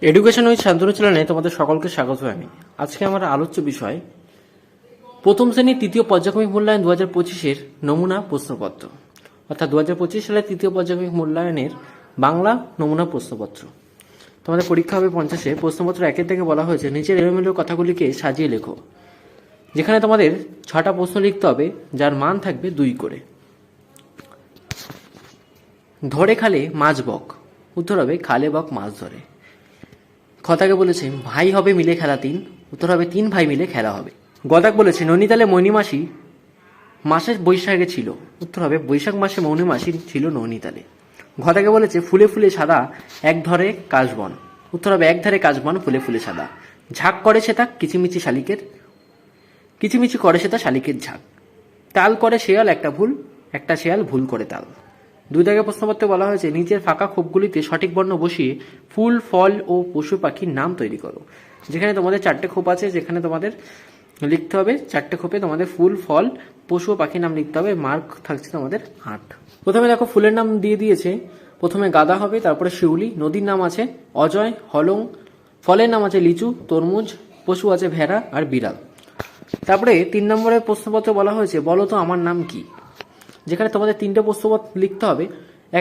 Education with Shantanu চ্যানেলে তোমাদের সকলকে স্বাগত জানাই। আজকে আমার আলোচ্য বিষয় প্রথম শ্রেণীর তৃতীয় পর্যায়ক্রমিক মূল্যায়ন 2025-এর নমুনা প্রশ্নপত্র, অর্থাৎ 2025 সালের তৃতীয় পর্যায়ক্রমিক মূল্যায়নের বাংলা নমুনা প্রশ্নপত্র। তোমাদের পরীক্ষা হবে 50-এ। প্রশ্নপত্র 1 থেকে বলা হয়েছে নিচের এলোমেলো কথাগুলিকে সাজিয়ে লেখো, যেখানে তোমাদের 6টা প্রশ্ন লিখতে হবে, যার মান থাকবে 2 করে। ধরে খালে মাছ বক, উত্তর হবে খালে বক মাছ ধরে। খতাকে বলেছে ভাই হবে মিলে খেলা 3, উত্তর হবে 3 ভাই মিলে খেলা হবে। গদাক বলেছে নৈনিতালে মৈনী মাসি মাসের বৈশাখে ছিল, উত্তর হবে বৈশাখ মাসে মৌনী মাসি ছিল নৈনিতালে। ঘটাকে বলেছে ফুলে ফুলে সাদা এক ধরে কাশবন, উত্তর হবে এক ধারে কাশবন ফুলে ফুলে সাদা। ঝাঁক করে সে তা কিচিমিচি শালিকের, কিচিমিচি করে সে তা শালিকের ঝাঁক। তাল করে শেয়াল একটা শেয়াল ভুল করে তাল। 2 দাগে প্রশ্নপত্রে বলা হয়েছে নিচের ফাঁকা খোপগুলিতে সঠিক বর্ণ বসিয়ে ফুল ফল ও পশু পাখির নাম তৈরি করো। যেখানে তোমাদের 4টে খোপ আছে, যেখানে তোমাদের লিখতে হবে 4টে খোপে তোমাদের ফুল ফল পশু ও পাখির নাম লিখতে হবে। মার্ক থাকছে তোমাদের 8। প্রথমে দেখো ফুলের নাম দিয়ে দিয়েছে, প্রথমে গাঁদা হবে, তারপরে শিউলি। নদীর নাম আছে অজয়, হলং। ফলের নাম আছে লিচু, তরমুজ। পশু আছে ভেড়া আর বিড়াল। তারপরে 3 নম্বরের প্রশ্নপত্রে বলা হয়েছে বলো তো আমার নাম কি, যেখানে তোমাদের 3টে প্রশ্নপত্র লিখতে হবে।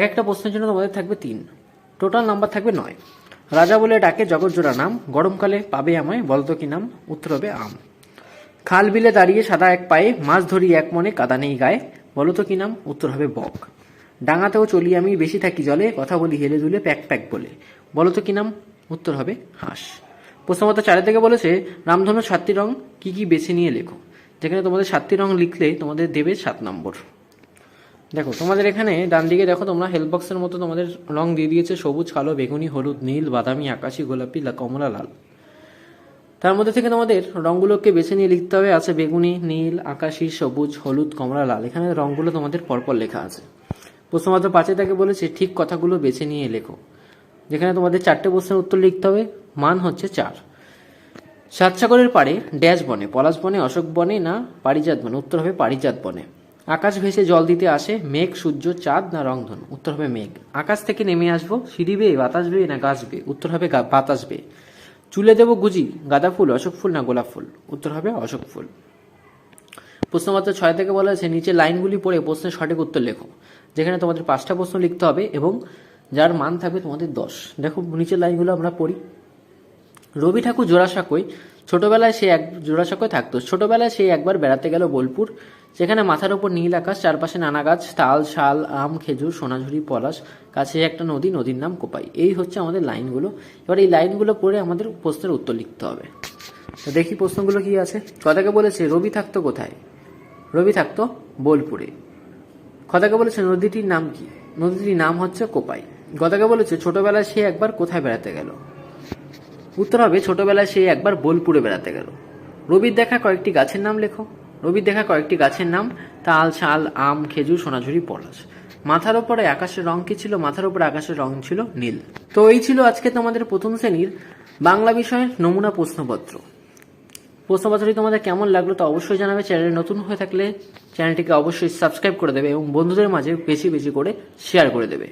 একটা প্রশ্নের জন্য তোমাদের থাকবে 3, টোটাল নাম্বার থাকবে 9। রাজা বলে ডাকে জগৎ জোড়া নাম, গরমকালে পাবে আমায় বলতো কি নাম, উত্তর হবে আম। খাল বিলে দাঁড়িয়ে সাদা এক পায়ে মাছ ধরি এক মনে কাদা নেই গায়ে, বলতো কি নাম, উত্তর হবে বক। ডাঙাতেও চলি আমি বেশি থাকি জলে, কথা বলি হেলে দুলে প্যাক প্যাক বলে, বলতো কি নাম, উত্তর হবে হাঁস। প্রশ্নপত্র 4 থেকে বলেছে রামধনু 7টি রং কি কি বেছে নিয়ে লেখো, যেখানে তোমাদের 7টি রং লিখলে তোমাদের দেবে 7 নম্বর। দেখো তোমাদের এখানে ডান দিকে দেখো তোমরা হেল্প বক্সের মতো তোমাদের রং দিয়ে দিয়েছে সবুজ, কালো, বেগুনি, হলুদ, নীল, বাদামি, আকাশি, গোলাপি, কমলা, লাল। তার মধ্যে থেকে তোমাদের রঙগুলোকে বেছে নিয়ে লিখতে হবে। আছে বেগুনি, নীল, আকাশি, সবুজ, হলুদ, কমলা, লাল। এখানে রঙগুলো তোমাদের পরপর লেখা আছে। প্রশ্নপত্র 5 থেকে বলেছে ঠিক কথাগুলো বেছে নিয়ে লেখো, যেখানে তোমাদের 4টে প্রশ্নের উত্তর লিখতে হবে। মান হচ্ছে 4। সাতসাগরের পাড়ে ড্যাশ বনে, পলাশ বনে, অশোক বনে না পারিজাত বনে, উত্তর হবে পারিজাত বনে। আকাশ ভেসে জল দিতে আসে মেঘ, সূর্য, চাঁদ না রংধনু, উত্তর হবে মেঘ। আকাশ থেকে নেমে আসবো সিঁড়ি বেয়ে বাতাস বেয়ে না গাছ বেয়ে, উত্তর হবে বাতাস বেয়ে। চুলে দেবো গুজি গাঁদা ফুল, অশোক ফুল না গোলাপ ফুল, উত্তর হবে অশোক ফুল। প্রশ্নপত্র 6 থেকে বলা আছে নিচে লাইনগুলি পড়ে প্রশ্নের সঠিক উত্তর লেখো, যেখানে তোমাদের 5টা প্রশ্ন লিখতে হবে এবং যার মান থাকবে তোমাদের 10। দেখো নিচের লাইনগুলো আমরা পড়ি। রবি ঠাকুর জোড়াসাঁকোয় ছোটবেলায় সে জোড়াসাঁকোয় থাকতো, ছোটবেলায় সে একবার বেড়াতে গেল বোলপুর, সেখানে মাথার উপর নীল আকাশ, চারপাশে নানা গাছ, তাল, শাল, আম, খেজুর, সোনাঝুরি, পলাশ, কাছে একটা নদী, নদীর নাম কোপাই। এই হচ্ছে আমাদের লাইনগুলো। এবার এই লাইনগুলো পড়ে আমাদের প্রশ্নের উত্তর লিখতে হবে। তো দেখি প্রশ্নগুলো কি আছে। কথাকে বলেছে রবি থাকতো কোথায়, রবি থাকতো বোলপুরে। কথাকে বলেছে নদীটির নাম কি, নদীটির নাম হচ্ছে কোপাই। কথাকে বলেছে ছোটবেলায় সে একবার কোথায় বেড়াতে গেল, উত্তর হবে ছোটবেলায় সে একবার বোলপুরে বেড়াতে গেল। রবির দেখা কয়েকটি গাছের নাম লেখো, রবির দেখা কয়েকটি গাছের নাম তাল, শাল, আম, খেজুর, সোনাঝুরি, পলাশ। মাথার উপরে আকাশের রং কি ছিল, মাথার উপরে আকাশের রং ছিল নীল। তো এই ছিল আজকে তোমাদের প্রথম শ্রেণীর বাংলা বিষয়ের নমুনা প্রশ্নপত্র। প্রশ্নপত্রটি তোমাদের কেমন লাগলো তা অবশ্যই জানাবে। চ্যানেলে নতুন হয়ে থাকলে চ্যানেলটিকে অবশ্যই সাবস্ক্রাইব করে দেবে এবং বন্ধুদের মাঝে বেশি বেশি করে শেয়ার করে দেবে।